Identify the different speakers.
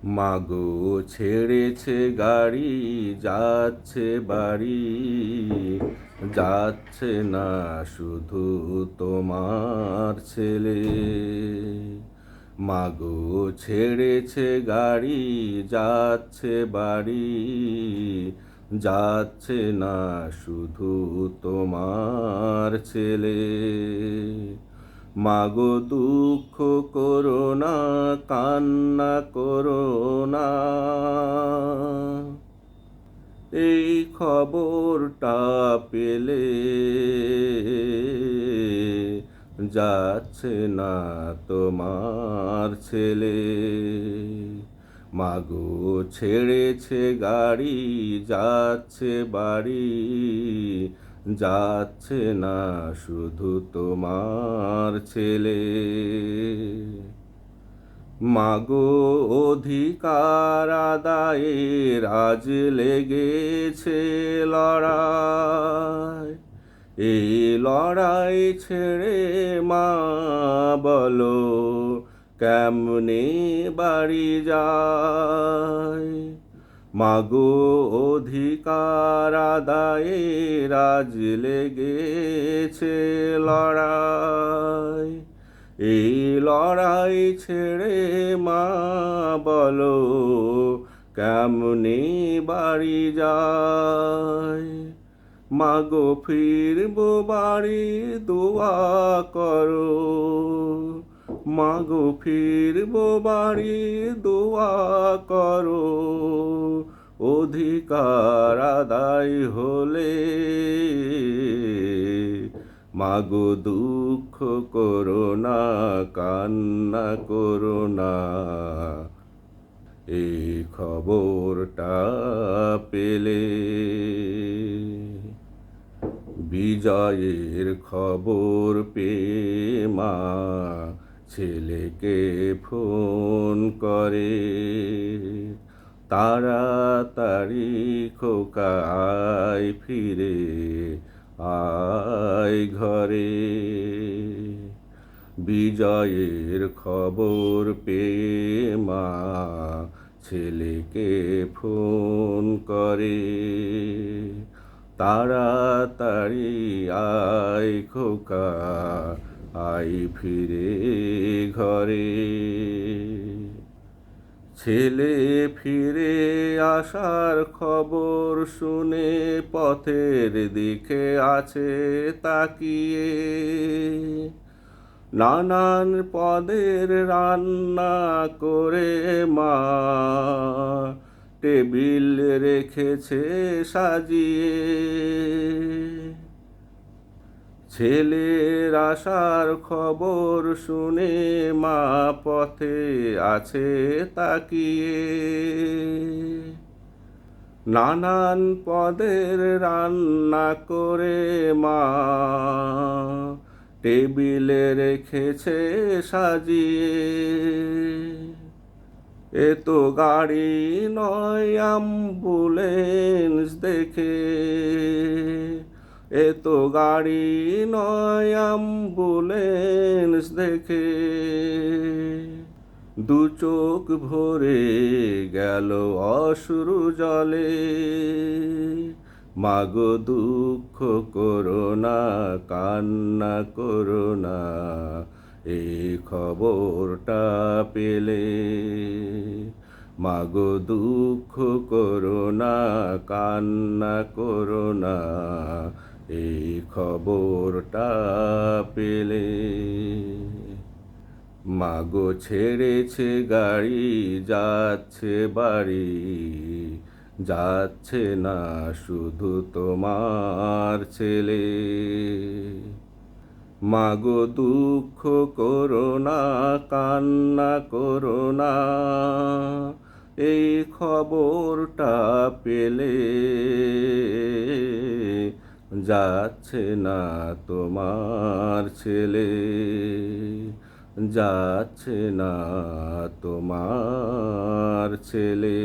Speaker 1: মাগো ছেড়েছে গাড়ি, যাচ্ছে বাড়ি, যাচ্ছে না শুধু তোমার ছেলে। মাগো ছেড়েছে গাড়ি, যাচ্ছে বাড়ি, যাচ্ছে না শুধু তোমার ছেলে। মাগো দুঃখ করো না, কান্না করো না, এই খবরটা পেলে যাচ্ছে না তোমার ছেলে। মাগো ছেড়েছে গাড়ি, যাচ্ছে বাড়ি, যাচ্ছে না শুধু তোমার ছেলে। মাগো অধিকার আদায়ের আজ লেগেছে লড়াই, এই লড়াই ছেড়ে মা বলো কেমনে বাড়ি যায়। মাগো অধিকার আদায়ের আজ লেগেছে লড়াই, এই লড়াই ছেড়ে মা বলো কেমনে বাড়ি যায়। মাগো ফিরবো বাড়ি দোয়া করো, মাগো ফিরবো বাড়ি দোয়া করো, অধিকার আদায় হলে। মাগো দুঃখ করো না, কান্না করো না, এই খবরটা পেলে। বিজয়ের খবর পেয়ে মা ছেলেকে ফোন করে, তাড়াতাড়ি খোকা আয় ফিরে আয় ঘরে। বিজয়ের খবর পেয়ে মা ছেলেকে ফোন করে, তাড়াতাড়ি আয় খোকা আয় ফিরে ঘরে। ছেলে ফিরে আসার খবর শুনে পথের দিকে আছে তাকিয়ে, নানান পদের রান্না করে মা টেবিল রেখেছে সাজিয়ে। ছেলের আসার খবর শুনে মা পথে আছে তাকিয়ে, নানান পদের রান্না করে মা টেবিলে রেখেছে সাজিয়ে। এ তো গাড়ি নয় অ্যাম্বুলেন্স দেখে, এ তো গাড়ি নয় অ্যাম্বুলেন্স দেখে, দু চোখ ভরে গেল অশ্রু জলে। মাগো দুঃখ করো না, কান্না করো না, এই খবরটা পেলে। মাগো দুঃখ করো না, কান্না করো না, এই খবরটা পেলে। মাগো ছেড়েছে গাড়ি, যাচ্ছে বাড়ি, যাচ্ছে না শুধু তোমার ছেলে। মাগো দুঃখ করো না, কান্না করো না, এই খবরটা পেলে। যাচ্ছে না তোমার ছেলে, যাচ্ছে না তোমার ছেলে।